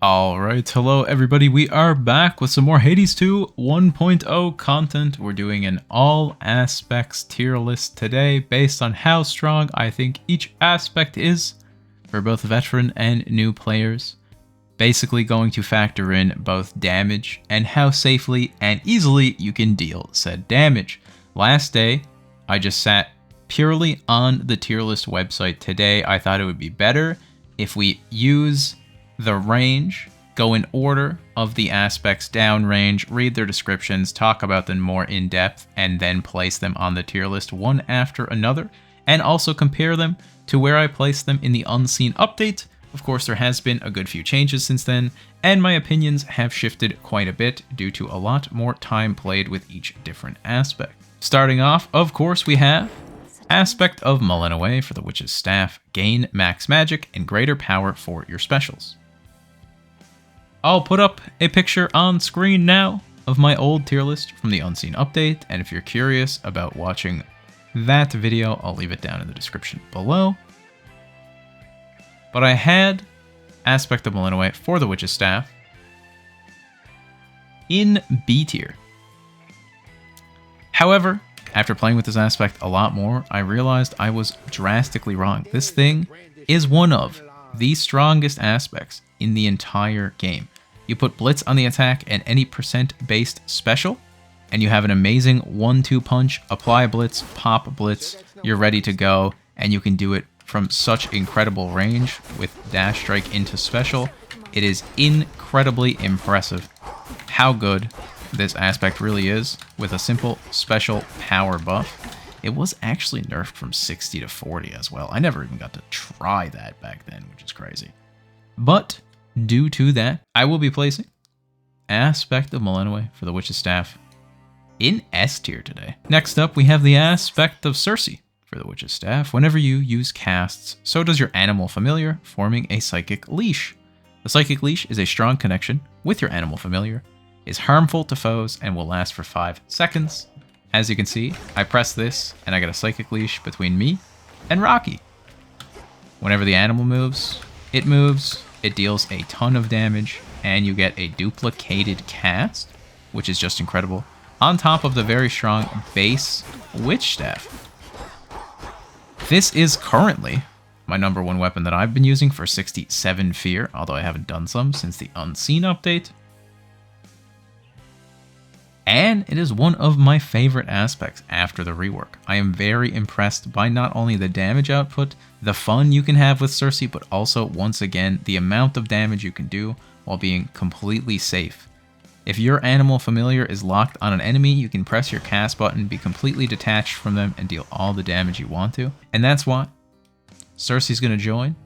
Alright, hello everybody, we are back with some more Hades 2 1.0 content. We're doing an all aspects tier list today based on how strong I think each aspect is for both veteran and new players. Basically going to factor in both damage and how safely and easily you can deal said damage. Last day, I just sat purely on the tier list website. Today, I thought it would be better if we use the range, go in order of the aspects down range, read their descriptions, talk about them more in depth, and then place them on the tier list one after another, and also compare them to where I placed them in the unseen update. Of course, there has been a good few changes since then, and my opinions have shifted quite a bit due to a lot more time played with each different aspect. Starting off, of course, we have Aspect of Melinoë for the Witch's Staff. Gain max magic and greater power for your specials. I'll put up a picture on screen now of my old tier list from the Unseen update, and if you're curious about watching that video, I'll leave it down in the description below. But I had Aspect of Melinoë for the Witch's Staff in B tier. However, after playing with this aspect a lot more, I realized I was drastically wrong. This thing is one of the strongest aspects in the entire game. You put Blitz on the attack and any percent-based special, and you have an amazing 1-2 punch, apply Blitz, pop Blitz, you're ready to go, and you can do it from such incredible range with Dash Strike into special. It is incredibly impressive how good this aspect really is with a simple special power buff. It was actually nerfed from 60 to 40 as well. I never even got to try that back then, which is crazy. But due to that, I will be placing Aspect of Melinoë for the Witch's Staff in S tier today. Next up, we have the Aspect of Circe for the Witch's Staff. Whenever you use casts, so does your animal familiar, forming a psychic leash. The psychic leash is a strong connection with your animal familiar, is harmful to foes, and will last for 5 seconds. As you can see, I press this, and I get a psychic leash between me and Rocky. Whenever the animal moves, it deals a ton of damage, and you get a duplicated cast, which is just incredible, on top of the very strong base Witch Staff. This is currently my #1 weapon that I've been using for 67 fear, although I haven't done some since the Unseen update. And it is one of my favorite aspects after the rework. I am very impressed by not only the damage output, the fun you can have with Circe, but also, once again, the amount of damage you can do while being completely safe. If your animal familiar is locked on an enemy, you can press your cast button, be completely detached from them, and deal all the damage you want to. And that's why Circe's going to join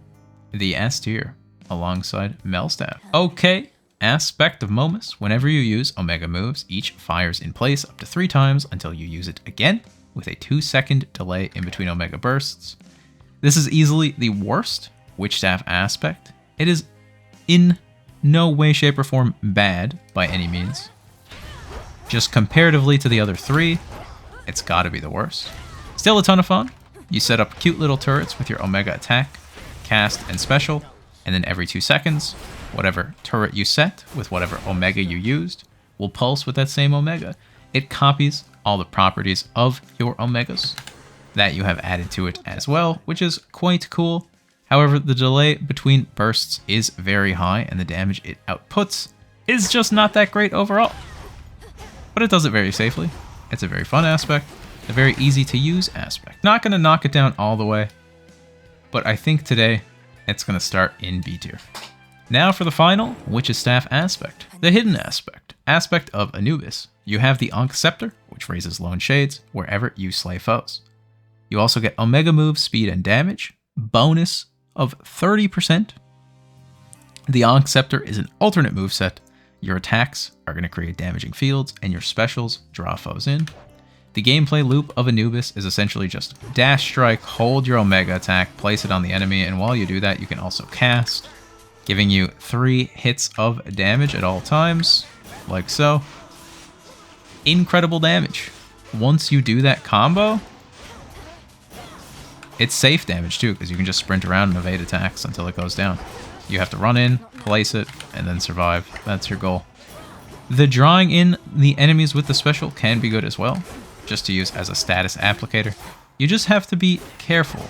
the S tier alongside Melstaff. Okay. Aspect of Nomus. Whenever you use Omega moves, each fires in place up to 3 times until you use it again, with a 2-second delay in between Omega bursts. This is easily the worst Witch Staff aspect. It is in no way, shape, or form bad by any means. Just comparatively to the other 3, it's gotta be the worst. Still a ton of fun. You set up cute little turrets with your Omega attack, cast, and special, and then every 2 seconds, whatever turret you set with whatever Omega you used will pulse with that same Omega. It copies all the properties of your Omegas that you have added to it as well, which is quite cool. However, the delay between bursts is very high, and the damage it outputs is just not that great overall. But it does it very safely. It's a very fun aspect, a very easy to use aspect. Not going to knock it down all the way, but I think today it's going to start in B tier. Now for the final Witch's Staff aspect, the hidden aspect, Aspect of Anubis. You have the Ankh Scepter, which raises Lone Shades wherever you slay foes. You also get Omega move speed and damage, bonus of 30%. The Ankh Scepter is an alternate moveset. Your attacks are going to create damaging fields, and your specials draw foes in. The gameplay loop of Anubis is essentially just dash strike, hold your Omega attack, place it on the enemy, and while you do that, you can also cast, giving you 3 hits of damage at all times, like so. Incredible damage. Once you do that combo, it's safe damage too, because you can just sprint around and evade attacks until it goes down. You have to run in, place it, and then survive. That's your goal. The drawing in the enemies with the special can be good as well, just to use as a status applicator. You just have to be careful.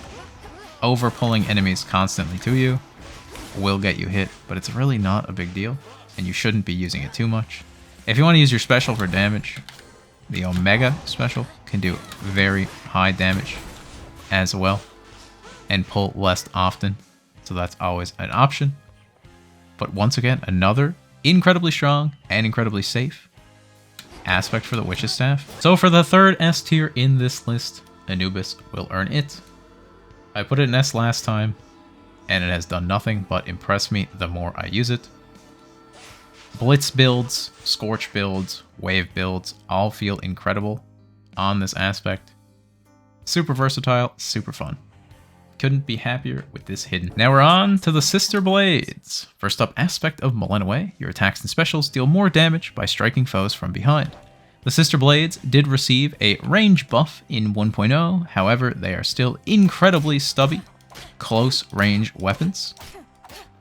Over pulling enemies constantly to you will get you hit, but it's really not a big deal, and you shouldn't be using it too much. If you want to use your special for damage, the Omega special can do very high damage as well, and pull less often, so that's always an option. But once again, another incredibly strong and incredibly safe aspect for the Witch's Staff. So for the third S tier in this list, Anubis will earn it. I put it in S last time, and it has done nothing but impress me the more I use it. Blitz builds, Scorch builds, Wave builds all feel incredible on this aspect. Super versatile, super fun. Couldn't be happier with this hidden. Now we're on to the Sister Blades. First up, aspect of Melinoë. Your attacks and specials deal more damage by striking foes from behind. The Sister Blades did receive a range buff in 1.0, however, they are still incredibly stubby, close range weapons,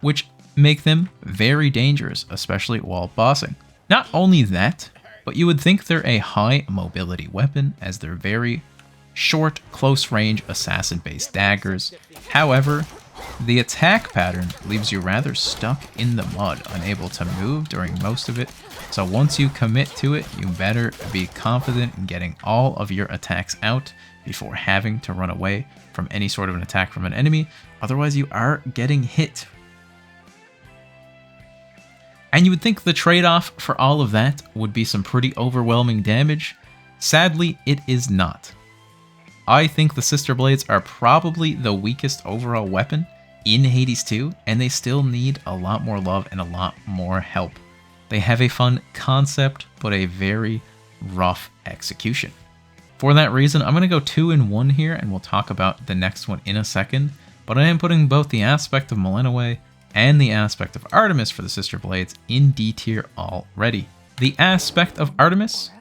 which make them very dangerous, especially while bossing. Not only that, but you would think they're a high mobility weapon as they're very short, close-range, assassin-based daggers. However, the attack pattern leaves you rather stuck in the mud, unable to move during most of it. So once you commit to it, you better be confident in getting all of your attacks out before having to run away from any sort of an attack from an enemy. Otherwise, you are getting hit. And you would think the trade-off for all of that would be some pretty overwhelming damage. Sadly, it is not. I think the Sister Blades are probably the weakest overall weapon in Hades 2, and they still need a lot more love and a lot more help. They have a fun concept, but a very rough execution. For that reason, I'm going to go 2 in 1 here, and we'll talk about the next one in a second, but I am putting both the aspect of Melinoë and the aspect of Artemis for the Sister Blades in D tier already. The aspect of Artemis,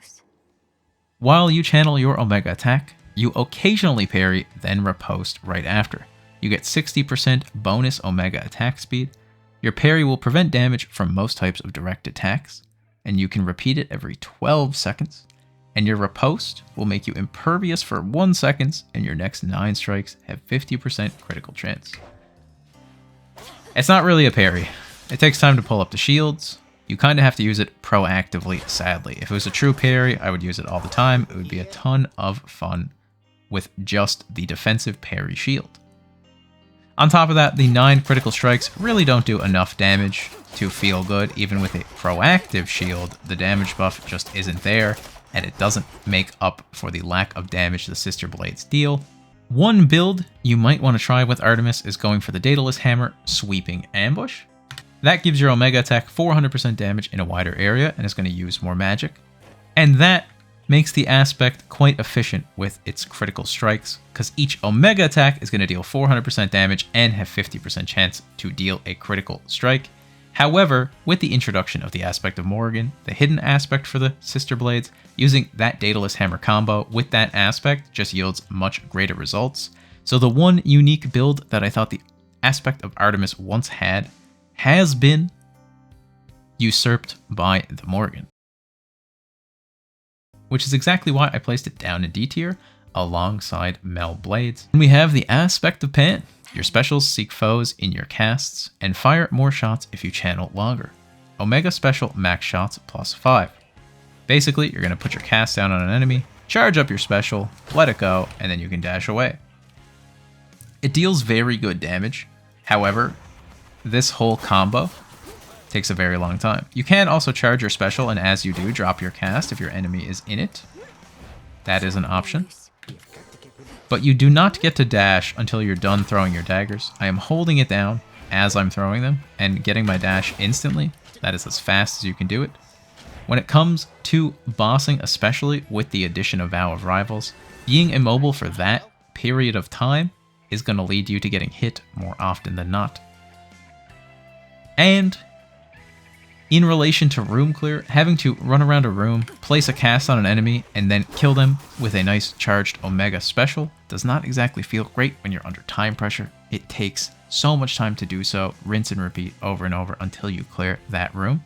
while you channel your Omega attack, you occasionally parry, then riposte right after. You get 60% bonus Omega attack speed. Your parry will prevent damage from most types of direct attacks, and you can repeat it every 12 seconds. And your riposte will make you impervious for 1 second, and your next 9 strikes have 50% critical chance. It's not really a parry. It takes time to pull up the shields. You kind of have to use it proactively, sadly. If it was a true parry, I would use it all the time. It would be a ton of fun with just the defensive parry shield. On top of that, the 9 critical strikes really don't do enough damage to feel good. Even with a proactive shield, the damage buff just isn't there, and it doesn't make up for the lack of damage the Sister Blades deal. One build you might want to try with Artemis is going for the Daedalus Hammer Sweeping Ambush. That gives your Omega attack 400% damage in a wider area, and is going to use more magic. And that makes the aspect quite efficient with its critical strikes, because each Omega attack is going to deal 400% damage and have 50% chance to deal a critical strike. However, with the introduction of the aspect of Morrigan, the hidden aspect for the Sister Blades, using that Daedalus Hammer combo with that aspect just yields much greater results. So the one unique build that I thought the aspect of Artemis once had has been usurped by the Morrigan, which is exactly why I placed it down in D tier alongside Mel Blades. And we have the aspect of Pan. Your specials seek foes in your casts and fire more shots if you channel longer. Omega special max shots plus 5. Basically, you're going to put your cast down on an enemy, charge up your special, let it go, and then you can dash away. It deals very good damage. However, this whole combo takes a very long time. You can also charge your special, and as you do, drop your cast if your enemy is in it. That is an option. But you do not get to dash until you're done throwing your daggers. I am holding it down as I'm throwing them and getting my dash instantly. That is as fast as you can do it. When it comes to bossing, especially with the addition of Vow of Rivals, being immobile for that period of time is going to lead you to getting hit more often than not. And in relation to room clear, having to run around a room, place a cast on an enemy, and then kill them with a nice charged Omega special does not exactly feel great when you're under time pressure. It takes so much time to do so, rinse and repeat over and over until you clear that room.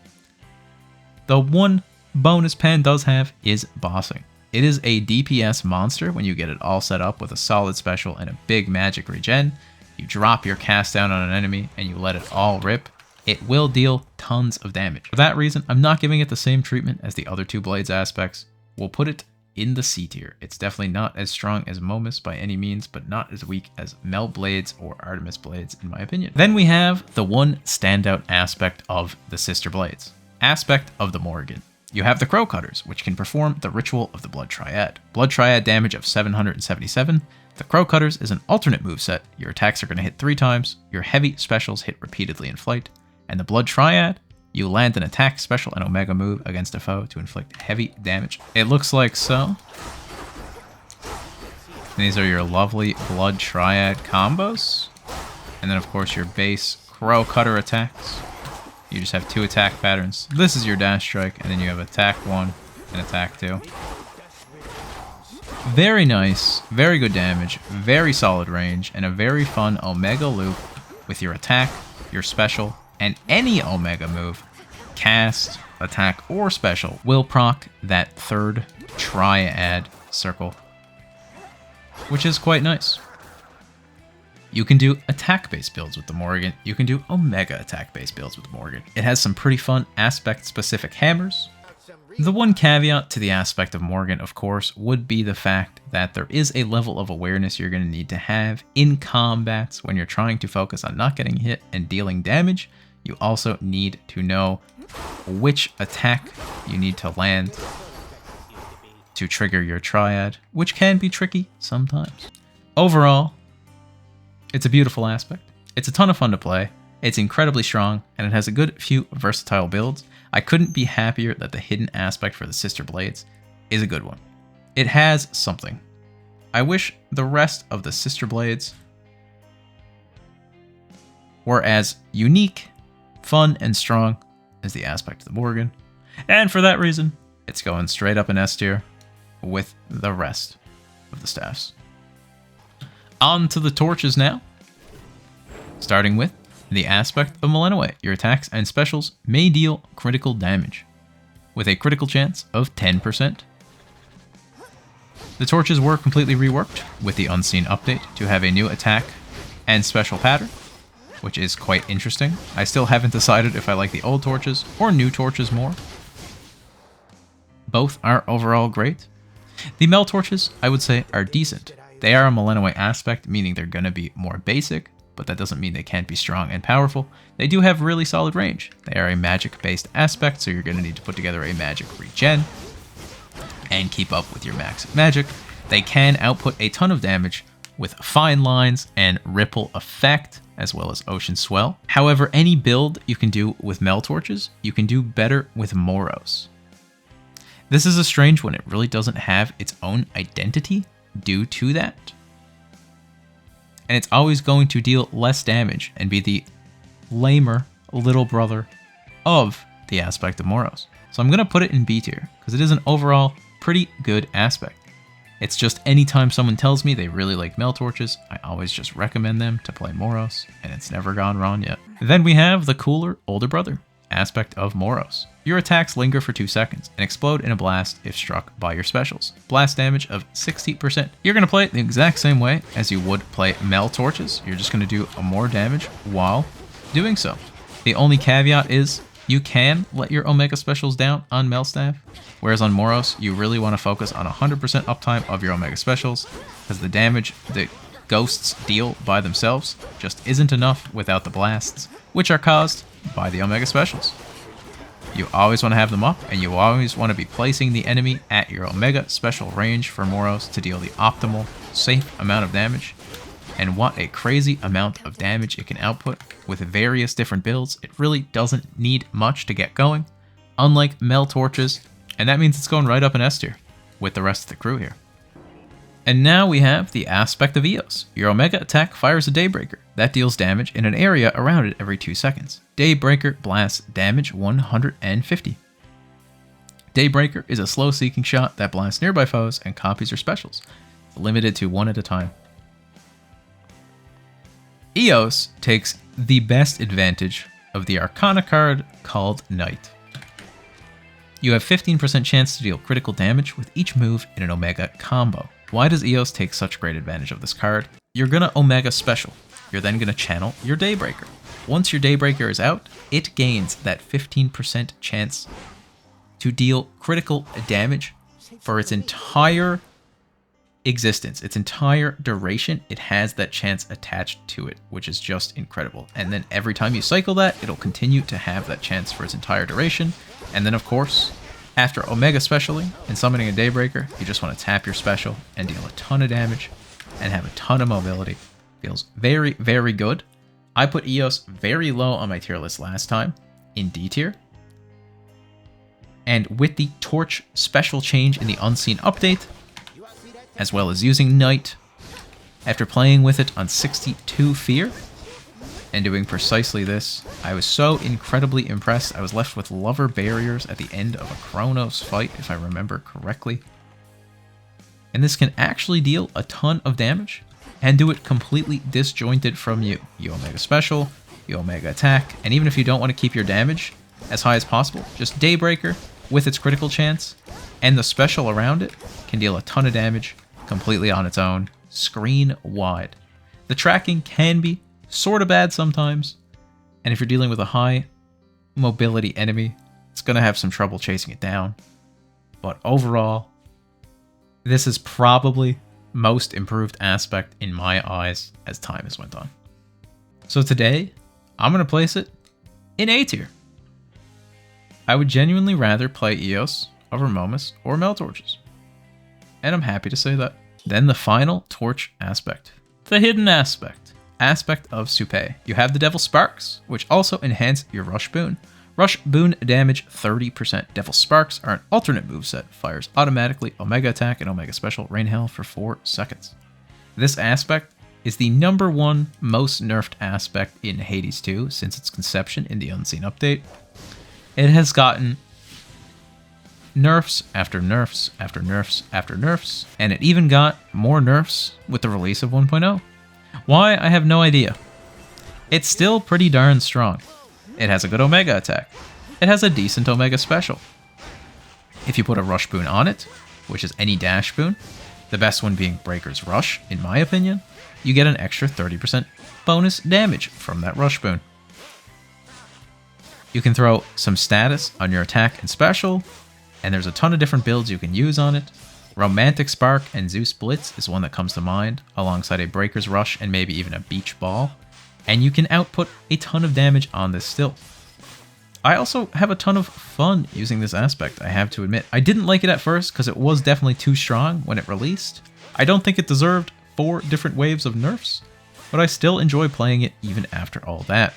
The one bonus Pan does have is bossing. It is a DPS monster when you get it all set up with a solid special and a big magic regen. You drop your cast down on an enemy and you let it all rip. It will deal tons of damage. For that reason, I'm not giving it the same treatment as the other two Blades aspects. We'll put it in the C tier. It's definitely not as strong as Nomus by any means, but not as weak as Mel Blades or Artemis Blades in my opinion. Then we have the one standout aspect of the Sister Blades. Aspect of the Morrigan. You have the Crow Cutters, which can perform the Ritual of the Blood Triad. Blood Triad damage of 777. The Crow Cutters is an alternate moveset. Your attacks are going to hit 3 times, your heavy specials hit repeatedly in flight, and the Blood Triad, you land an attack, special, and omega move against a foe to inflict heavy damage. It looks like so. These are your lovely Blood Triad combos. And then of course your base Crow Cutter attacks. You just have 2 attack patterns. This is your dash strike, and then you have attack 1 and attack 2. Very nice, very good damage, very solid range, and a very fun omega loop with your attack, your special, and any omega move, cast, attack, or special will proc that third triad circle, which is quite nice. You can do attack-based builds with the Morrigan. You can do omega attack-based builds with the Morrigan. It has some pretty fun aspect-specific hammers. The one caveat to the aspect of Morrigan, of course, would be the fact that there is a level of awareness you're going to need to have in combats when you're trying to focus on not getting hit and dealing damage. You also need to know which attack you need to land to trigger your triad, which can be tricky sometimes. Overall, it's a beautiful aspect. It's a ton of fun to play. It's incredibly strong, and it has a good few versatile builds. I couldn't be happier that the hidden aspect for the Sister Blades is a good one. It has something. I wish the rest of the Sister Blades were as unique, fun, and strong as the aspect of the Morrigan. And for that reason, it's going straight up in S tier with the rest of the staffs. On to the torches now. Starting with the aspect of Melinoë. Your attacks and specials may deal critical damage, with a critical chance of 10%. The torches were completely reworked with the Unseen update to have a new attack and special pattern, which is quite interesting. I still haven't decided if I like the old torches or new torches more. Both are overall great. The Mel torches, I would say, are decent. They are a Melinoë aspect, meaning they're going to be more basic, but that doesn't mean they can't be strong and powerful. They do have really solid range. They are a magic-based aspect, so you're going to need to put together a magic regen and keep up with your max magic. They can output a ton of damage with fine lines and ripple effect, as well as ocean swell. However, any build you can do with Mel torches, you can do better with Moros. This is a strange one. It really doesn't have its own identity due to that. And it's always going to deal less damage and be the lamer little brother of the aspect of Moros. So I'm going to put it in B tier because it is an overall pretty good aspect. It's just anytime someone tells me they really like Mel torches, I always just recommend them to play Moros, and it's never gone wrong yet. Then we have the cooler older brother aspect of Moros. Your attacks linger for 2 seconds and explode in a blast if struck by your specials. Blast damage of 60%. You're going to play it the exact same way as you would play Mel torches. You're just going to do more damage while doing so. The only caveat is you can let your Omega specials down on Mel staff, whereas on Moros, you really want to focus on 100% uptime of your Omega specials, because the damage the ghosts deal by themselves just isn't enough without the blasts, which are caused by the Omega specials. You always want to have them up, and you always want to be placing the enemy at your Omega special range for Moros to deal the optimal, safe amount of damage. And what a crazy amount of damage it can output with various different builds. It really doesn't need much to get going, unlike Mel torches, and that means it's going right up in S tier with the rest of the crew here. And now we have the aspect of Eos. Your Omega attack fires a Daybreaker. That deals damage in an area around it every 2 seconds. Daybreaker blasts damage 150. Daybreaker is a slow seeking shot that blasts nearby foes and copies your specials. It's limited to 1 at a time. Eos takes the best advantage of the Arcana card called Night. You have 15% chance to deal critical damage with each move in an Omega combo. Why does Eos take such great advantage of this card? You're gonna Omega Special. You're then gonna channel your Daybreaker. Once your Daybreaker is out, it gains that 15% chance to deal critical damage for its entire existence, its entire duration. It has that chance attached to it, which is just incredible. And then every time you cycle that, it'll continue to have that chance for its entire duration. And then of course, after Omega Specialing and summoning a Daybreaker, you just want to tap your special and deal a ton of damage and have a ton of mobility. Feels very, very good. I put Eos very low on my tier list last time, in D tier. And with the Torch special change in the Unseen update, as well as using Night, after playing with it on 62 Fear, and doing precisely this, I was so incredibly impressed. I was left with Lover Barriers at the end of a Kronos fight, if I remember correctly. And this can actually deal a ton of damage, and do it completely disjointed from you. You Omega Special, you Omega Attack, and even if you don't want to keep your damage as high as possible, just Daybreaker with its critical chance, and the special around it can deal a ton of damage completely on its own, screen wide. The tracking can be sort of bad sometimes, and if you're dealing with a high mobility enemy, it's going to have some trouble chasing it down. But overall, this is probably most improved aspect in my eyes as time has went on. So today, I'm going to place it in A tier. I would genuinely rather play Eos over Momus or Meltorches. And I'm happy to say that. Then the final Torch aspect. The hidden aspect. Aspect of Supay. You have the Devil Sparks, which also enhance your Rush Boon. Rush Boon damage 30%. Devil Sparks are an alternate moveset. Fires automatically Omega Attack and Omega Special Rain Hail for 4 seconds. This aspect is the #1 most nerfed aspect in Hades 2 since its conception in the Unseen update. It has gotten nerfs after nerfs after nerfs after nerfs, and it even got more nerfs with the release of 1.0. Why? I have no idea. It's still pretty darn strong. It has a good Omega attack. It has a decent Omega special. If you put a Rush Boon on it, which is any dash boon, the best one being Breaker's Rush, in my opinion, you get an extra 30% bonus damage from that Rush Boon. You can throw some status on your attack and special, and there's a ton of different builds you can use on it. Romantic Spark and Zeus Blitz is one that comes to mind, alongside a Breaker's Rush and maybe even a Beach Ball. And you can output a ton of damage on this still. I also have a ton of fun using this aspect, I have to admit. I didn't like it at first because it was definitely too strong when it released. I don't think it deserved 4 different waves of nerfs, but I still enjoy playing it even after all that.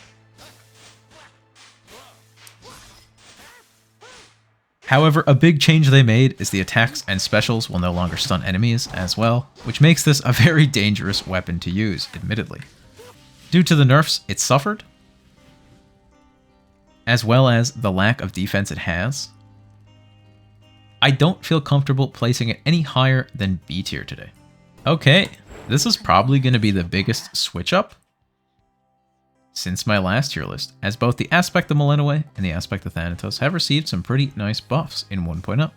However, a big change they made is the attacks and specials will no longer stun enemies as well, which makes this a very dangerous weapon to use, admittedly. Due to the nerfs it suffered, as well as the lack of defense it has, I don't feel comfortable placing it any higher than B tier today. Okay, this is probably going to be the biggest switch up since my last tier list, as both the aspect of Melinoë and the aspect of Thanatos have received some pretty nice buffs in 1.0.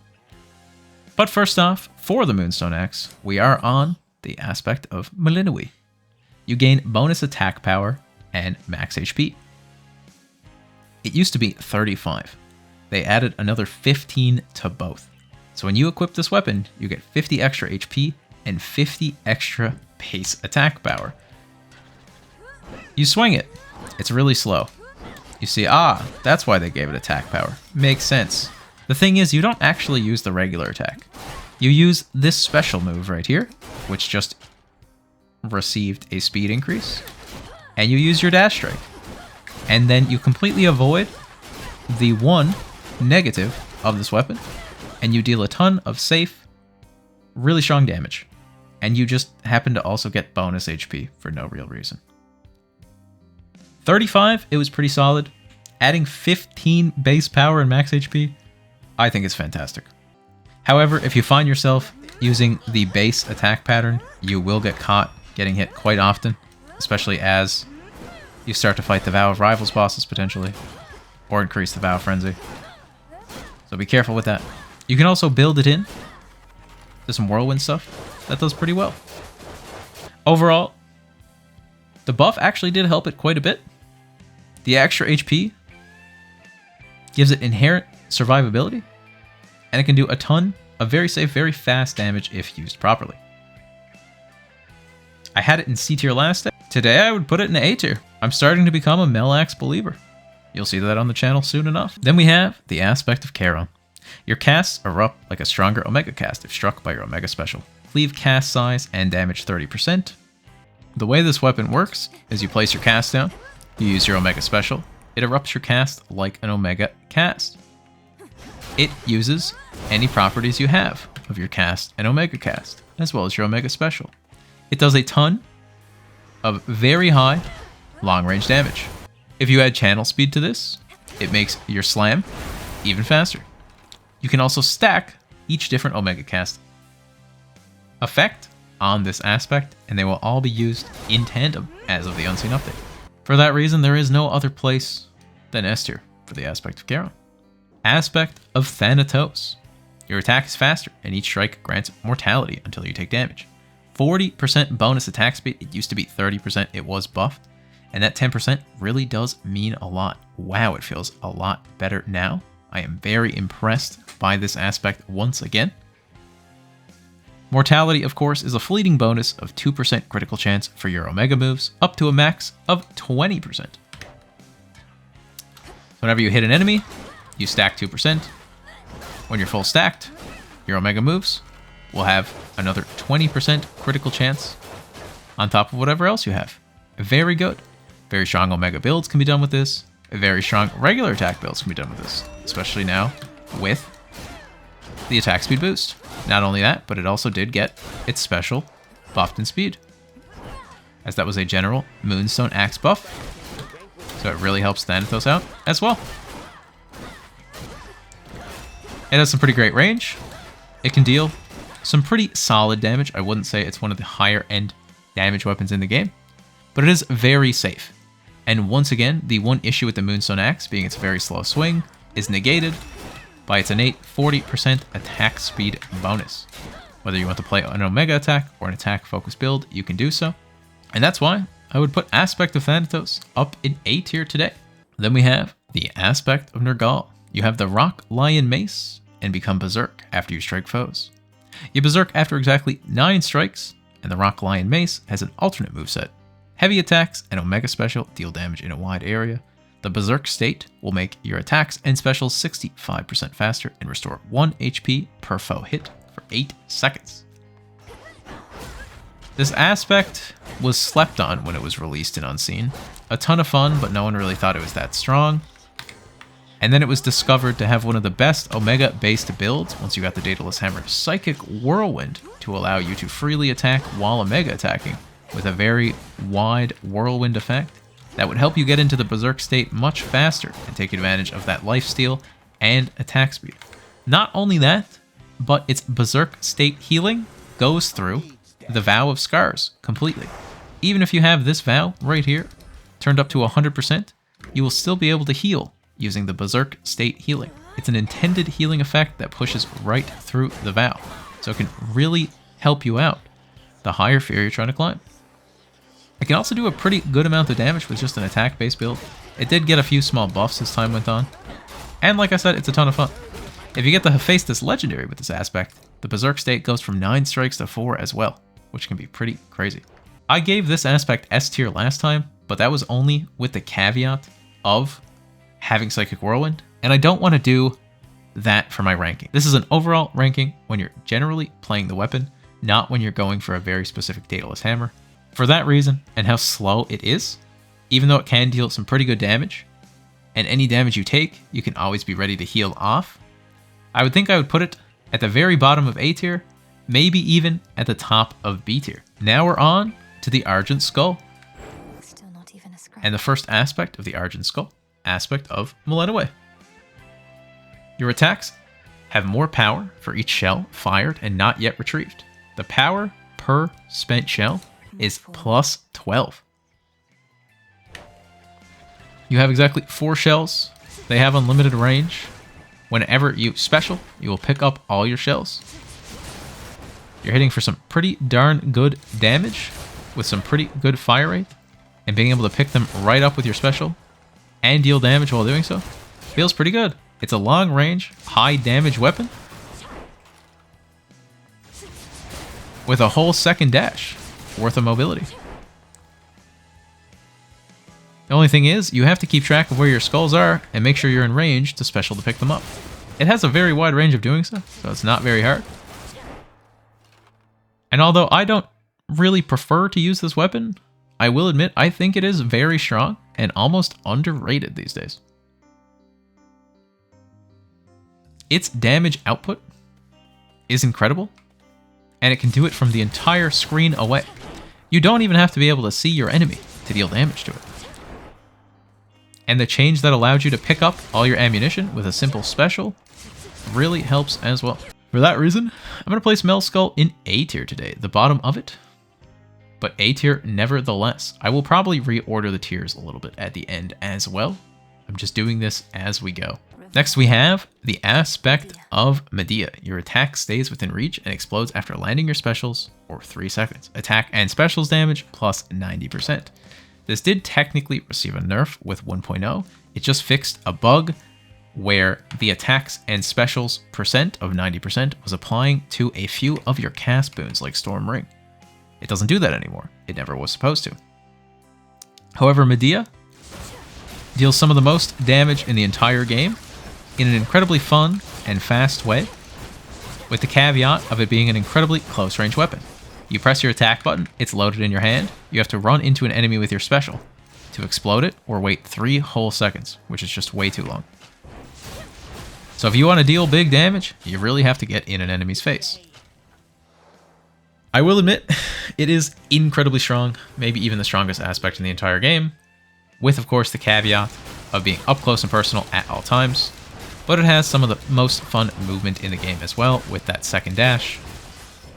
But first off, for the Moonstone Axe, we are on the aspect of Melinoë. You gain bonus attack power and max HP. It used to be 35. They added another 15 to both. So when you equip this weapon, you get 50 extra HP and 50 extra base attack power. You swing it. It's really slow. You see, that's why they gave it attack power. Makes sense. The thing is, you don't actually use the regular attack. You use this special move right here, which just received a speed increase, and you use your dash strike. And then you completely avoid the 1 negative of this weapon, and you deal a ton of safe, really strong damage. And you just happen to also get bonus HP for no real reason. 35, it was pretty solid. Adding 15 base power and max HP, I think it's fantastic. However, if you find yourself using the base attack pattern, you will get caught getting hit quite often, especially as you start to fight the Vow of Rivals bosses potentially, or increase the Vow of Frenzy. So be careful with that. You can also build it in to some Whirlwind stuff. That does pretty well. Overall, the buff actually did help it quite a bit. The extra HP gives it inherent survivability, and it can do a ton of very safe, very fast damage if used properly. I had it in C tier last day. Today I would put it in A tier. I'm starting to become a Melax believer. You'll see that on the channel soon enough. Then we have the aspect of Charon. Your casts are up like a stronger Omega cast if struck by your Omega special. Cleave cast size and damage 30%. The way this weapon works is you place your cast down, you use your Omega special, it erupts your cast like an Omega cast. It uses any properties you have of your cast and Omega cast, as well as your Omega special. It does a ton of very high long-range damage. If you add channel speed to this, it makes your slam even faster. You can also stack each different Omega cast effect on this aspect, and they will all be used in tandem as of the Unseen update. For that reason, there is no other place than S tier for the aspect of Charon. Aspect of Thanatos. Your attack is faster, and each strike grants mortality until you take damage. 40% bonus attack speed. It used to be 30%. It was buffed. And that 10% really does mean a lot. Wow, it feels a lot better now. I am very impressed by this aspect once again. Mortality, of course, is a fleeting bonus of 2% critical chance for your Omega moves, up to a max of 20%. Whenever you hit an enemy, you stack 2%. When you're full stacked, your Omega moves will have another 20% critical chance on top of whatever else you have. Very good. Very strong Omega builds can be done with this. Very strong regular attack builds can be done with this, especially now with the attack speed boost. Not only that, but it also did get its special buffed in speed, as that was a general Moonstone axe buff, so it really helps Thanatos out as well. It has some pretty great range. It can deal some pretty solid damage. I wouldn't say it's one of the higher end damage weapons in the game, but it is very safe. And once again, the one issue with the Moonstone axe, being its very slow swing, is negated by its innate 40% attack speed bonus. Whether you want to play an Omega attack or an attack focused build, you can do so. And that's why I would put Aspect of Thanatos up in A tier today. Then we have the Aspect of Nergal. You have the Rock Lion Mace and become Berserk after you strike foes. You Berserk after exactly 9 strikes, and the Rock Lion Mace has an alternate moveset. Heavy attacks and Omega special deal damage in a wide area. The Berserk state will make your attacks and specials 65% faster and restore 1 HP per foe hit for 8 seconds. This aspect was slept on when it was released in Unseen. A ton of fun, but no one really thought it was that strong. And then it was discovered to have one of the best Omega-based builds once you got the Daedalus Hammer Psychic Whirlwind to allow you to freely attack while Omega attacking, with a very wide whirlwind effect that would help you get into the Berserk state much faster and take advantage of that lifesteal and attack speed. Not only that, but its Berserk state healing goes through the Vow of Scars completely. Even if you have this vow right here turned up to 100%, you will still be able to heal using the Berserk state healing. It's an intended healing effect that pushes right through the vow, so it can really help you out the higher fear you're trying to climb. It can also do a pretty good amount of damage with just an attack-based build. It did get a few small buffs as time went on. And like I said, it's a ton of fun. If you get the Hephaestus Legendary with this aspect, the Berserk state goes from 9 strikes to 4 as well, which can be pretty crazy. I gave this aspect S tier last time, but that was only with the caveat of having Psychic Whirlwind, and I don't want to do that for my ranking. This is an overall ranking when you're generally playing the weapon, not when you're going for a very specific Daedalus Hammer. For that reason, and how slow it is, even though it can deal some pretty good damage, and any damage you take, you can always be ready to heal off, I would think I would put it at the very bottom of A tier, maybe even at the top of B tier. Now we're on to the Argent Skull. Still not even a scratch. And the first aspect of the Argent Skull, aspect of Melinoë. Your attacks have more power for each shell fired and not yet retrieved. The power per spent shell is plus 12. You have exactly 4 shells. They have unlimited range. Whenever you special, you will pick up all your shells. You're hitting for some pretty darn good damage with some pretty good fire rate, and being able to pick them right up with your special and deal damage while doing so feels pretty good. It's a long range, high damage weapon with a whole second dash worth of mobility. The only thing is, you have to keep track of where your skulls are and make sure you're in range to special to pick them up. It has a very wide range of doing so it's not very hard. And although I don't really prefer to use this weapon, I will admit I think it is very strong and almost underrated these days. Its damage output is incredible, and it can do it from the entire screen away. You don't even have to be able to see your enemy to deal damage to it. And the change that allowed you to pick up all your ammunition with a simple special really helps as well. For that reason, I'm going to place Mel's Skull in A tier today, the bottom of it. But A tier nevertheless. I will probably reorder the tiers a little bit at the end as well. I'm just doing this as we go. Next we have the aspect of Medea. Your attack stays within reach and explodes after landing your specials for 3 seconds. Attack and specials damage plus 90%. This did technically receive a nerf with 1.0. It just fixed a bug where the attacks and specials percent of 90% was applying to a few of your cast boons like Storm Ring. It doesn't do that anymore. It never was supposed to. However, Medea deals some of the most damage in the entire game in an incredibly fun and fast way, with the caveat of it being an incredibly close range weapon. You press your attack button, it's loaded in your hand, you have to run into an enemy with your special to explode it or wait 3 whole seconds, which is just way too long. So if you want to deal big damage, you really have to get in an enemy's face. I will admit, it is incredibly strong, maybe even the strongest aspect in the entire game, with of course the caveat of being up close and personal at all times, but it has some of the most fun movement in the game as well with that second dash.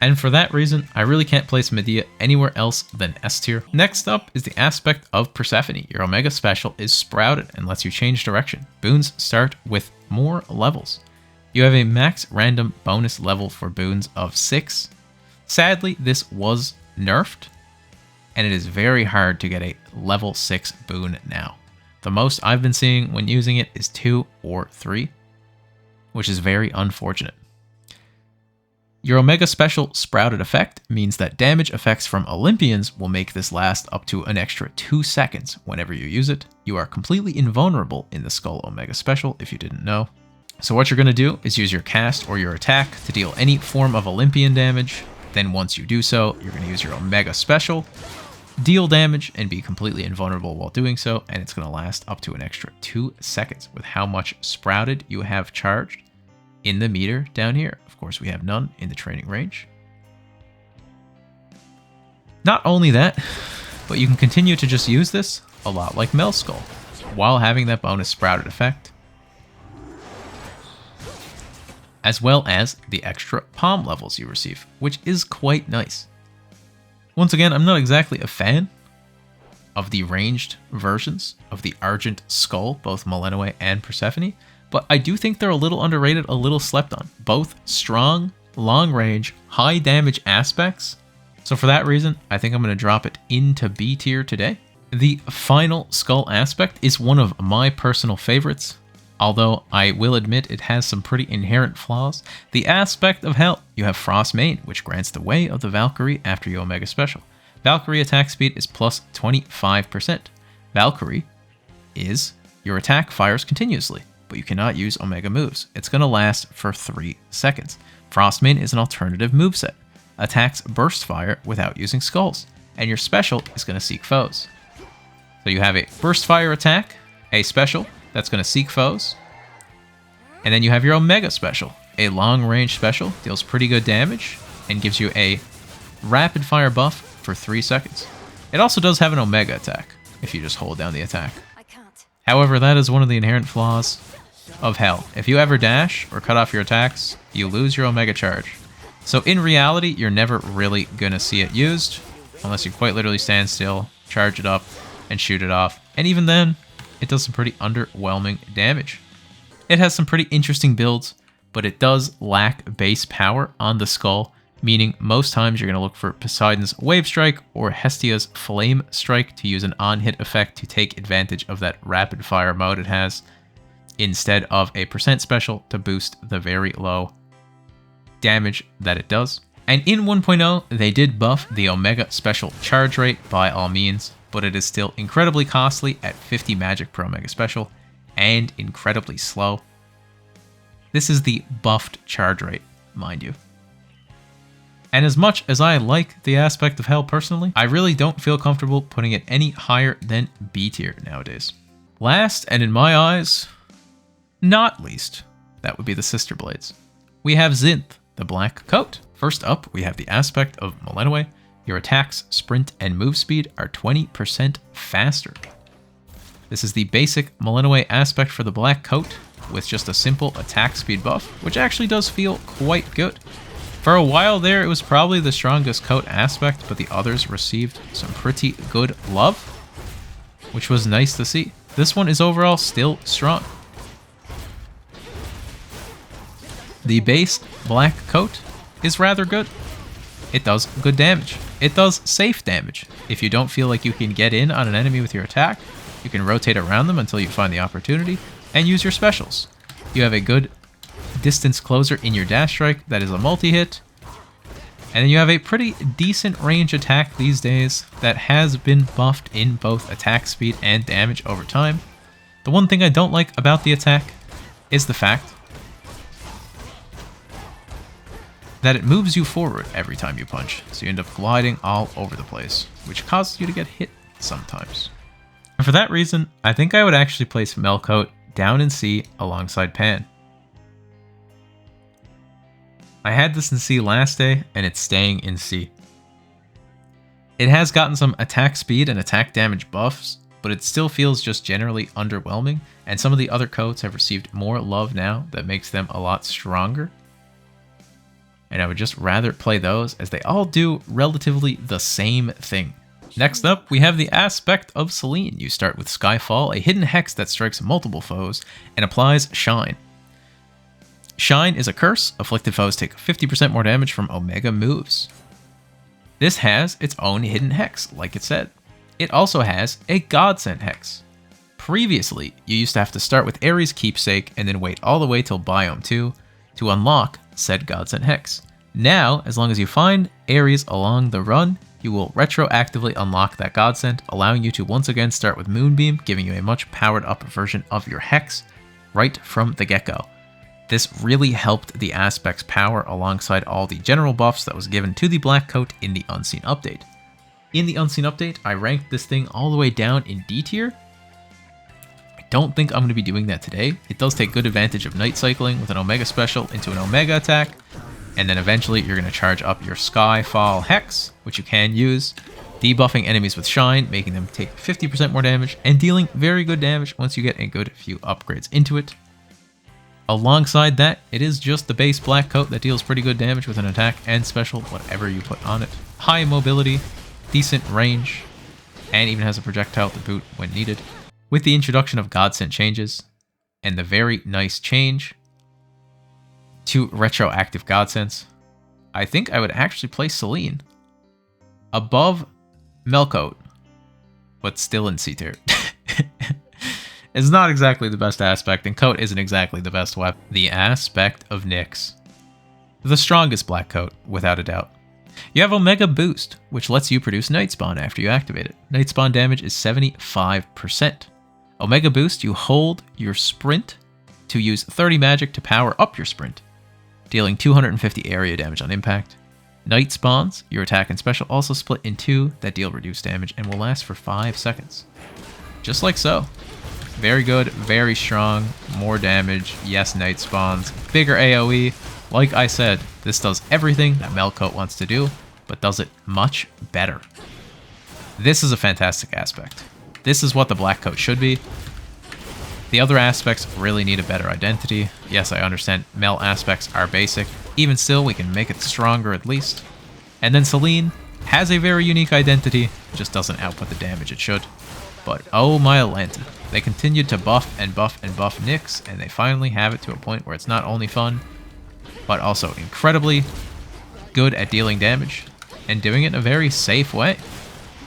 And for that reason, I really can't place Medea anywhere else than S tier. Next up is the aspect of Persephone. Your Omega special is sprouted and lets you change direction. Boons start with more levels. You have a max random bonus level for boons of 6. Sadly, this was nerfed, and it is very hard to get a level 6 boon now. The most I've been seeing when using it is 2 or 3, which is very unfortunate. Your Omega Special Sprouted effect means that damage effects from Olympians will make this last up to an extra 2 seconds whenever you use it. You are completely invulnerable in the Skull Omega Special if you didn't know. So what you're going to do is use your cast or your attack to deal any form of Olympian damage. Then once you do so, you're going to use your Omega Special, deal damage, and be completely invulnerable while doing so, and it's going to last up to an extra 2 seconds with how much Sprouted you have charged in the meter down here. Of course, we have none in the training range. Not only that, but you can continue to just use this a lot like Mel's Skull while having that bonus Sprouted effect, as well as the extra palm levels you receive, which is quite nice. Once again, I'm not exactly a fan of the ranged versions of the Argent Skull, both Melinoë and Persephone, but I do think they're a little underrated, a little slept on. Both strong, long range, high damage aspects. So for that reason, I think I'm going to drop it into B tier today. The final skull aspect is one of my personal favorites, although I will admit it has some pretty inherent flaws. The aspect of Hell. You have Frost Mane, which grants the way of the Valkyrie after your Omega Special. Valkyrie attack speed is plus 25%. Valkyrie is your attack fires continuously, but you cannot use Omega moves. It's going to last for 3 seconds. Frostmane is an alternative moveset. Attacks burst fire without using skulls, and your special is going to seek foes. So you have a burst fire attack, a special that's going to seek foes, and then you have your Omega special. A long range special, deals pretty good damage, and gives you a rapid fire buff for 3 seconds. It also does have an Omega attack, if you just hold down the attack. However, that is one of the inherent flaws of Hell. If you ever dash or cut off your attacks, you lose your Omega charge. So in reality, you're never really gonna see it used, unless you quite literally stand still, charge it up, and shoot it off. And even then, it does some pretty underwhelming damage. It has some pretty interesting builds, but it does lack base power on the skull, meaning most times you're going to look for Poseidon's Wave Strike or Hestia's Flame Strike to use an on-hit effect to take advantage of that rapid fire mode it has, instead of a percent special to boost the very low damage that it does. And in 1.0, they did buff the Omega special charge rate by all means, but it is still incredibly costly at 50 magic per Omega special and incredibly slow. This is the buffed charge rate, mind you. And as much as I like the aspect of Hell personally, I really don't feel comfortable putting it any higher than B tier nowadays. Last, and in my eyes, not least, that would be the Sister Blades. We have Zinth, the black coat. First up, we have the aspect of Melinoë. Your attacks, sprint, and move speed are 20% faster. This is the basic Melinoë aspect for the black coat, with just a simple attack speed buff, which actually does feel quite good. For a while there, it was probably the strongest coat aspect, but the others received some pretty good love, which was nice to see. This one is overall still strong. The base black coat is rather good. It does good damage. It does safe damage. If you don't feel like you can get in on an enemy with your attack, you can rotate around them until you find the opportunity and use your specials. You have a good distance closer in your dash strike that is a multi-hit, and then you have a pretty decent range attack these days that has been buffed in both attack speed and damage over time. The one thing I don't like about the attack is the fact that it moves you forward every time you punch, so you end up gliding all over the place, which causes you to get hit sometimes. And for that reason, I think I would actually place Melcoat down in C alongside Pan. I had this in C last day, and it's staying in C. It has gotten some attack speed and attack damage buffs, but it still feels just generally underwhelming, and some of the other coats have received more love now that makes them a lot stronger. And I would just rather play those, as they all do relatively the same thing. Next up, we have the aspect of Selene. You start with Skyfall, a hidden hex that strikes multiple foes and applies Shine. Shine is a curse. Afflicted foes take 50% more damage from Omega moves. This has its own hidden hex, like it said. It also has a Godsent hex. Previously, you used to have to start with Ares Keepsake and then wait all the way till Biome 2 to unlock said Godsent hex. Now, as long as you find Ares along the run, you will retroactively unlock that Godsent, allowing you to once again start with Moonbeam, giving you a much powered up version of your hex right from the get-go. This really helped the aspect's power alongside all the general buffs that was given to the black coat in the Unseen update. In the Unseen update, I ranked this thing all the way down in D tier. I don't think I'm going to be doing that today. It does take good advantage of night cycling with an Omega special into an Omega attack, and then eventually you're going to charge up your Skyfall Hex, which you can use, debuffing enemies with Shine, making them take 50% more damage, and dealing very good damage once you get a good few upgrades into it. Alongside that, it is just the base black coat that deals pretty good damage with an attack and special, whatever you put on it. High mobility, decent range, and even has a projectile to boot when needed. With the introduction of Godsent changes, and the very nice change to retroactive Godsents, I think I would actually place Selene above Melcoat, but still in C tier. It's not exactly the best aspect, and coat isn't exactly the best weapon. The aspect of Nyx. The strongest black coat, without a doubt. You have Omega Boost, which lets you produce Night Spawn after you activate it. Night Spawn damage is 75%. Omega Boost, you hold your sprint to use 30 magic to power up your sprint, dealing 250 area damage on impact. Night Spawns, your attack and special also split in two that deal reduced damage and will last for 5 seconds. Just like so. Very good, very strong, more damage, yes, Night Spawns, bigger AoE. Like I said, this does everything that Melcoat wants to do, but does it much better. This is a fantastic aspect. This is what the black coat should be. The other aspects really need a better identity. Yes, I understand Mel aspects are basic. Even still, we can make it stronger at least. And then Selene has a very unique identity, just doesn't output the damage it should. But oh my Atlanta. They continued to buff and buff and buff Nyx, and they finally have it to a point where it's not only fun, but also incredibly good at dealing damage, and doing it in a very safe way.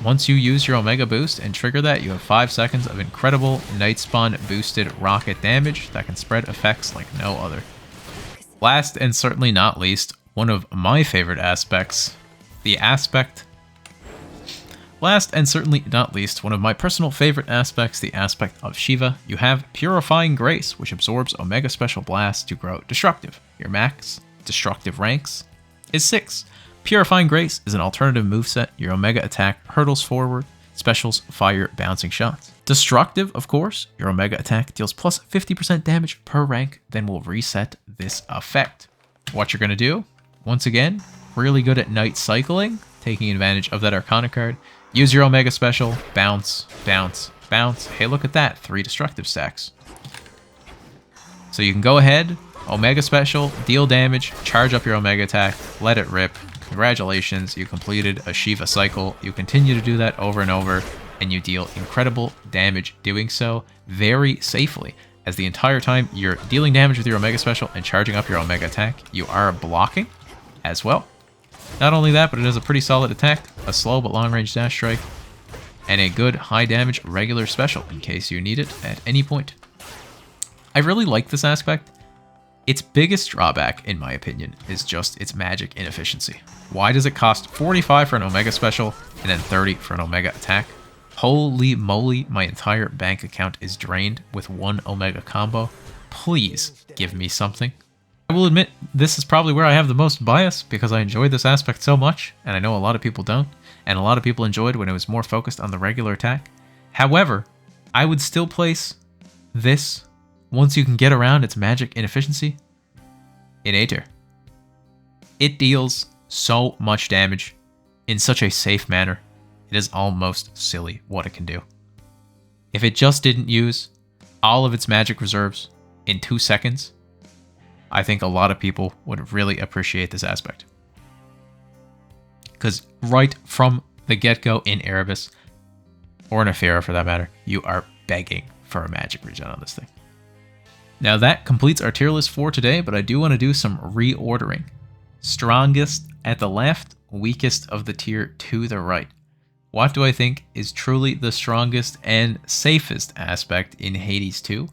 Once you use your Omega boost and trigger that, you have 5 seconds of incredible Night Spawn boosted rocket damage that can spread effects like no other. Last and certainly not least, one of my favorite aspects, Last and certainly not least, one of my personal favorite aspects, the aspect of Shiva. You have Purifying Grace, which absorbs Omega Special Blast to grow Destructive. Your max Destructive ranks is 6. Purifying Grace is an alternative moveset. Your Omega attack hurtles forward, specials fire bouncing shots. Destructive, of course, your Omega attack deals plus 50% damage per rank, then will reset this effect. What you're going to do, once again, really good at night cycling, taking advantage of that Arcana card. Use your Omega special, bounce, bounce, bounce. Hey, look at that, 3 destructive stacks. So you can go ahead, Omega special, deal damage, charge up your Omega attack, let it rip. Congratulations, you completed a Shiva cycle. You continue to do that over and over, and you deal incredible damage doing so very safely. As the entire time you're dealing damage with your Omega special and charging up your Omega attack, you are blocking as well. Not only that, but it has a pretty solid attack, a slow but long-range dash strike, and a good high-damage regular special in case you need it at any point. I really like this aspect. Its biggest drawback, in my opinion, is just its magic inefficiency. Why does it cost 45 for an Omega special and then 30 for an Omega attack? Holy moly, my entire bank account is drained with one Omega combo. Please give me something. I will admit, this is probably where I have the most bias because I enjoy this aspect so much, and I know a lot of people don't, and a lot of people enjoyed when it was more focused on the regular attack. However, I would still place this, once you can get around its magic inefficiency, in A tier. It deals so much damage in such a safe manner, it is almost silly what it can do. If it just didn't use all of its magic reserves in 2 seconds, I think a lot of people would really appreciate this aspect. Because right from the get-go in Erebus, or in Aphera for that matter, you are begging for a magic regen on this thing. Now that completes our tier list for today, but I do want to do some reordering. Strongest at the left, weakest of the tier to the right. What do I think is truly the strongest and safest aspect in Hades 2?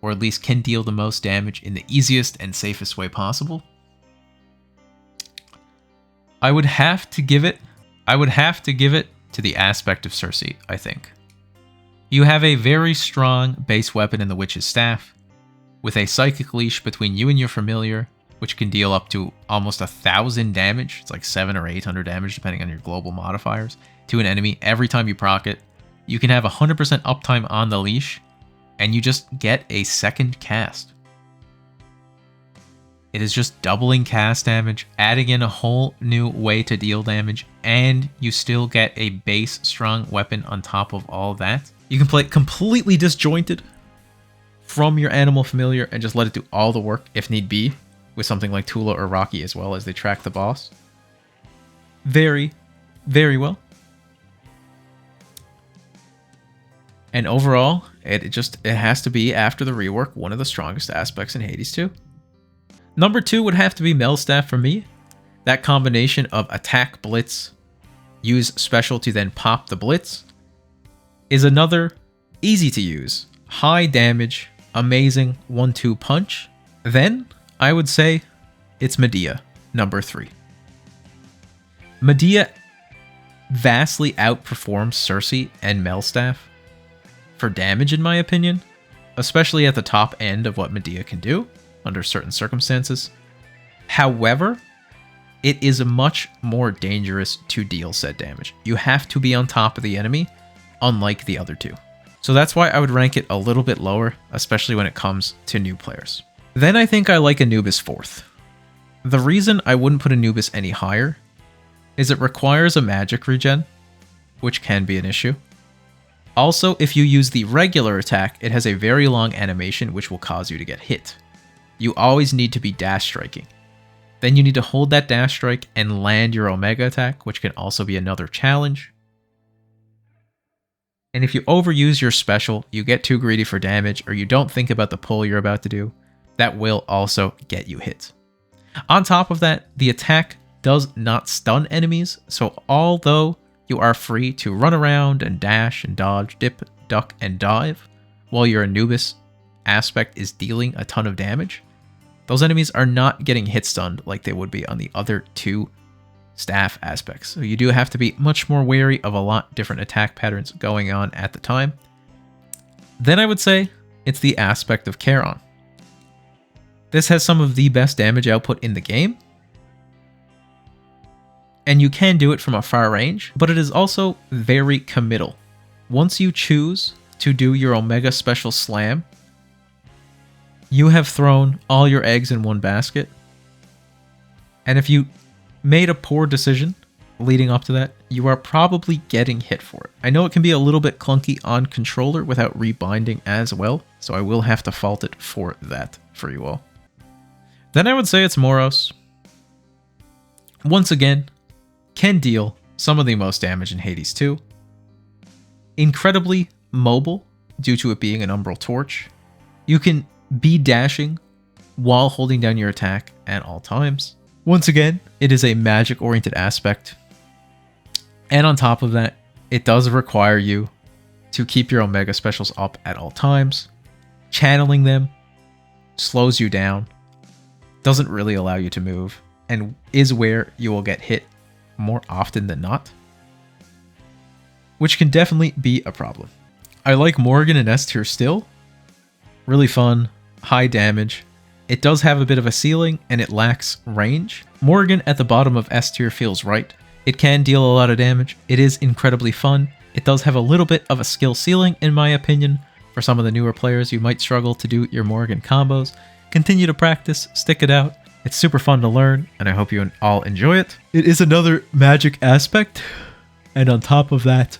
Or at least can deal the most damage in the easiest and safest way possible? I would have to give it to the aspect of Circe, I think. You have a very strong base weapon in the Witch's Staff, with a psychic leash between you and your familiar, which can deal up to almost 1,000 damage. It's like 700 or 800 damage, depending on your global modifiers, to an enemy every time you proc it. You can have 100% uptime on the leash, and you just get a second cast. It is just doubling cast damage, adding in a whole new way to deal damage, and you still get a base strong weapon on top of all that. You can play completely disjointed from your animal familiar and just let it do all the work if need be, with something like Tula or Rocky as well as they track the boss. Very, very well. And overall, it has to be, after the rework, one of the strongest aspects in Hades 2. Number 2 would have to be Melstaff for me. That combination of attack blitz, use special to then pop the blitz, is another easy to use, high damage, amazing 1-2 punch. Then I would say it's Medea, number 3. Medea vastly outperforms Circe and Melstaff for damage, in my opinion, especially at the top end of what Medea can do under certain circumstances. However, it is much more dangerous to deal said damage. You have to be on top of the enemy, unlike the other two. So that's why I would rank it a little bit lower, especially when it comes to new players. Then I think I like Anubis 4th. The reason I wouldn't put Anubis any higher is it requires a magic regen, which can be an issue. Also, if you use the regular attack, it has a very long animation which will cause you to get hit. You always need to be dash striking. Then you need to hold that dash strike and land your Omega attack, which can also be another challenge. And if you overuse your special, you get too greedy for damage, or you don't think about the pull you're about to do, that will also get you hit. On top of that, the attack does not stun enemies, so although you are free to run around and dash and dodge, dip, duck, and dive, while your Anubis aspect is dealing a ton of damage, those enemies are not getting hit stunned like they would be on the other two staff aspects. So you do have to be much more wary of a lot different attack patterns going on at the time. Then I would say it's the aspect of Charon. This has some of the best damage output in the game, and you can do it from a far range, but it is also very committal. Once you choose to do your Omega Special Slam, you have thrown all your eggs in one basket, and if you made a poor decision leading up to that, you are probably getting hit for it. I know it can be a little bit clunky on controller without rebinding as well, so I will have to fault it for that for you all. Then I would say it's Moros. Once again, can deal some of the most damage in Hades 2. Incredibly mobile due to it being an Umbral Torch. You can be dashing while holding down your attack at all times. Once again, it is a magic-oriented aspect. And on top of that, it does require you to keep your Omega specials up at all times. Channeling them slows you down, doesn't really allow you to move, and is where you will get hit more often than not, which can definitely be a problem. I like Morrigan in S tier still. Really fun, high damage. It does have a bit of a ceiling and it lacks range. Morrigan at the bottom of S tier feels right. It can deal a lot of damage. It is incredibly fun. It does have a little bit of a skill ceiling in my opinion. For some of the newer players, you might struggle to do your Morrigan combos. Continue to practice, stick it out. It's super fun to learn, and I hope you all enjoy it. It is another magic aspect, and on top of that,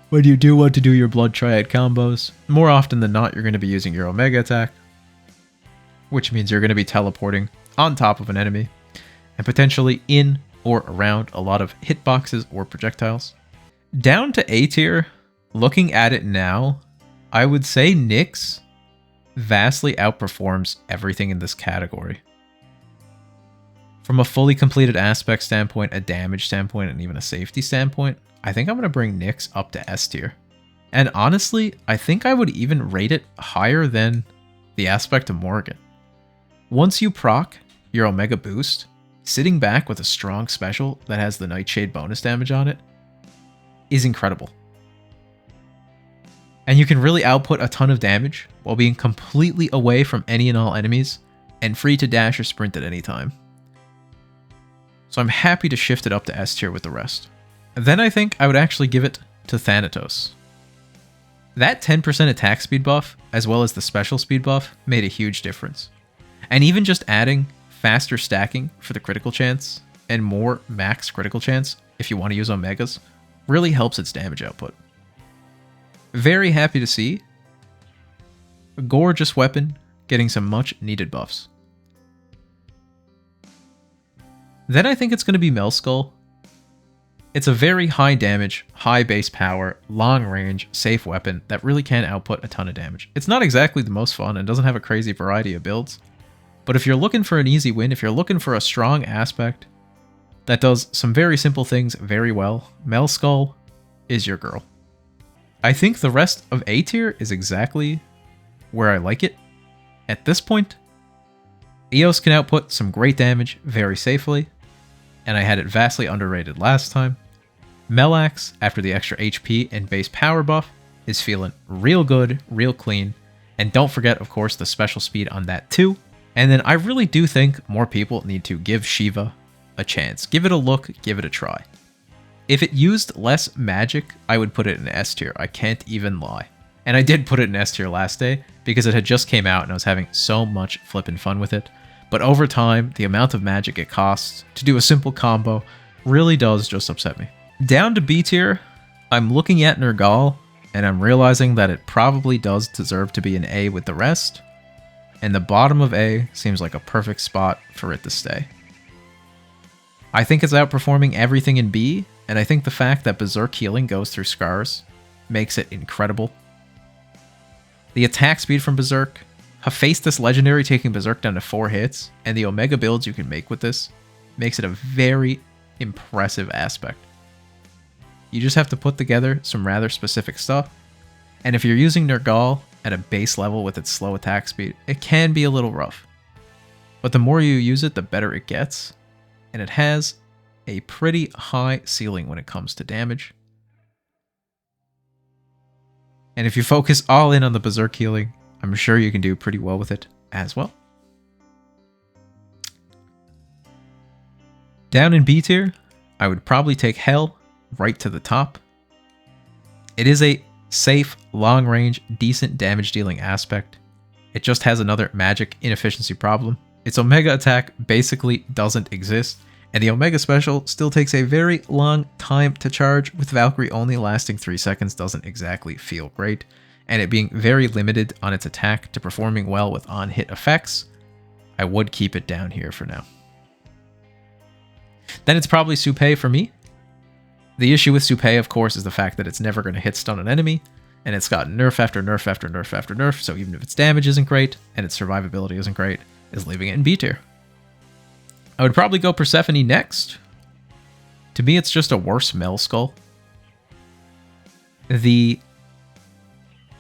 when you do want to do your Blood Triad combos, more often than not, you're going to be using your Omega attack, which means you're going to be teleporting on top of an enemy, and potentially in or around a lot of hitboxes or projectiles. Down to A tier, looking at it now, I would say Nyx vastly outperforms everything in this category. From a fully completed aspect standpoint, a damage standpoint, and even a safety standpoint, I think I'm going to bring Nyx up to S tier. And honestly, I think I would even rate it higher than the aspect of Morrigan. Once you proc your Omega boost, sitting back with a strong special that has the Nightshade bonus damage on it is incredible. And you can really output a ton of damage while being completely away from any and all enemies and free to dash or sprint at any time. So I'm happy to shift it up to S tier with the rest. Then I think I would actually give it to Thanatos. That 10% attack speed buff, as well as the special speed buff, made a huge difference. And even just adding faster stacking for the critical chance and more max critical chance if you want to use Omegas really helps its damage output. Very happy to see a gorgeous weapon getting some much needed buffs. Then I think it's going to be Melinoë. It's a very high damage, high base power, long range, safe weapon that really can output a ton of damage. It's not exactly the most fun and doesn't have a crazy variety of builds, but if you're looking for an easy win, if you're looking for a strong aspect that does some very simple things very well, Melinoë is your girl. I think the rest of A tier is exactly where I like it. At this point, Eos can output some great damage very safely, and I had it vastly underrated last time. Melax, after the extra HP and base power buff, is feeling real good, real clean, and don't forget, of course, the special speed on that too. And then I really do think more people need to give Shiva a chance. Give it a look, give it a try. If it used less magic, I would put it in S tier. I can't even lie. And I did put it in S tier last day because it had just came out and I was having so much flippin' fun with it. But over time, the amount of magic it costs to do a simple combo really does just upset me. Down to B tier, I'm looking at Nergal and I'm realizing that it probably does deserve to be an A with the rest. And the bottom of A seems like a perfect spot for it to stay. I think it's outperforming everything in B, and I think the fact that Berserk Healing goes through Scars makes it incredible. The attack speed from Berserk, Hephaestus Legendary taking Berserk down to 4 hits, and the Omega builds you can make with this makes it a very impressive aspect. You just have to put together some rather specific stuff, and if you're using Nergal at a base level with its slow attack speed, it can be a little rough. But the more you use it, the better it gets, and it has a pretty high ceiling when it comes to damage. And if you focus all in on the Berserk healing, I'm sure you can do pretty well with it as well. Down in B tier, I would probably take Hell right to the top. It is a safe, long-range, decent damage-dealing aspect. It just has another magic inefficiency problem. Its Omega attack basically doesn't exist, and the Omega special still takes a very long time to charge, with Valkyrie only lasting 3 seconds doesn't exactly feel great, and it being very limited on its attack to performing well with on-hit effects. I would keep it down here for now. Then it's probably Supay for me. The issue with Supay, of course, is the fact that it's never going to hit stun an enemy, and it's got nerf after nerf after nerf after nerf, so even if its damage isn't great, and its survivability isn't great, is leaving it in B tier. I would probably go Persephone next. To me, it's just a worse Mel Skull. The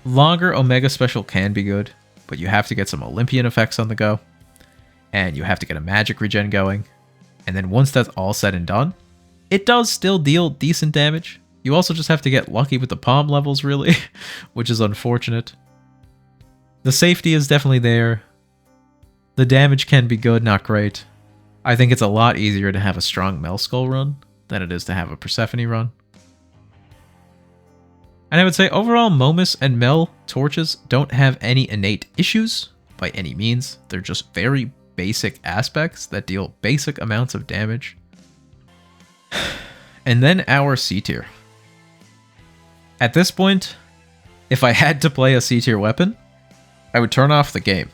longer Omega special can be good, but you have to get some Olympian effects on the go, and you have to get a magic regen going, and then once that's all said and done, it does still deal decent damage. You also just have to get lucky with the palm levels, really, which is unfortunate. The safety is definitely there. The damage can be good, not great. I think it's a lot easier to have a strong Mel Skull run than it is to have a Persephone run. And I would say overall, Momus and Mel torches don't have any innate issues by any means. They're just very basic aspects that deal basic amounts of damage. And then our C tier. At this point, if I had to play a C tier weapon, I would turn off the game.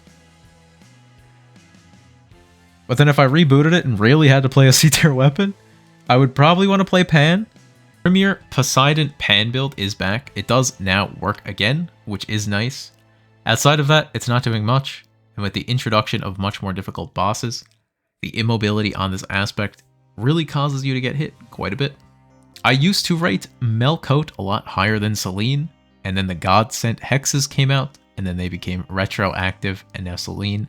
But then if I rebooted it and really had to play a C tier weapon, I would probably want to play Pan. Premier Poseidon Pan build is back. It does now work again, which is nice. Outside of that, it's not doing much, and with the introduction of much more difficult bosses, the immobility on this aspect really causes you to get hit quite a bit. I used to rate Melcoat a lot higher than Selene, and then the God Sent Hexes came out, and then they became retroactive, and now Selene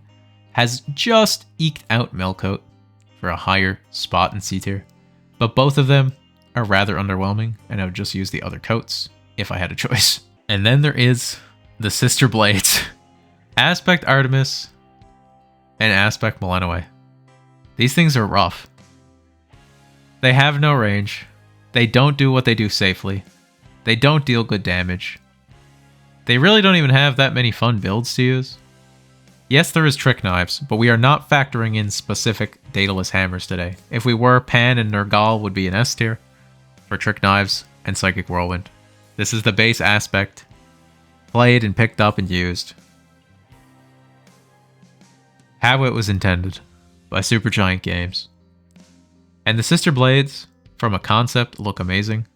has just eked out Melcoat for a higher spot in C tier. But both of them are rather underwhelming, and I would just use the other coats if I had a choice. And then there is the Sister Blades. Aspect Artemis and Aspect Melinoë. These things are rough. They have no range. They don't do what they do safely. They don't deal good damage. They really don't even have that many fun builds to use. Yes, there is Trick Knives, but we are not factoring in specific Daedalus Hammers today. If we were, Pan and Nergal would be an S tier for Trick Knives and Psychic Whirlwind. This is the base aspect, played and picked up and used how it was intended by Supergiant Games. And the Sister Blades, from a concept, look amazing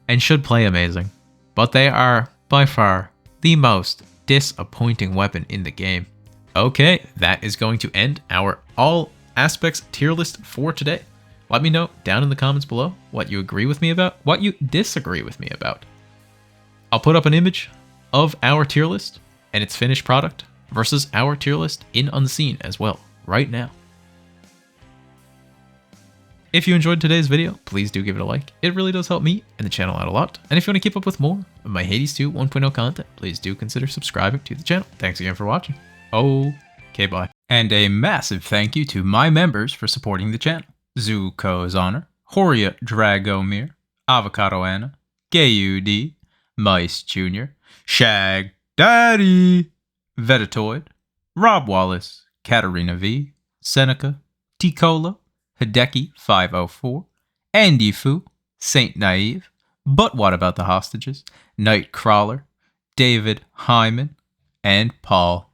and should play amazing, but they are by far the most disappointing weapon in the game. Okay, that is going to end our all aspects tier list for today. Let me know down in the comments below what you agree with me about, what you disagree with me about. I'll put up an image of our tier list and its finished product versus our tier list in Unseen as well, right now. If you enjoyed today's video, please do give it a like. It really does help me and the channel out a lot. And if you want to keep up with more of my Hades 2 1.0 content, please do consider subscribing to the channel. Thanks again for watching. Okay, bye. And a massive thank you to my members for supporting the channel. Zuko's Honor, Horia Dragomir, Avocado Anna, Gayud, Mice Jr., Shag Daddy, Vetatoid, Rob Wallace, Katarina V, Seneca, Ticola, Hideki 504, Andy Fu, Saint Naive, But What About the Hostages, Nightcrawler, David Hyman, and Paul.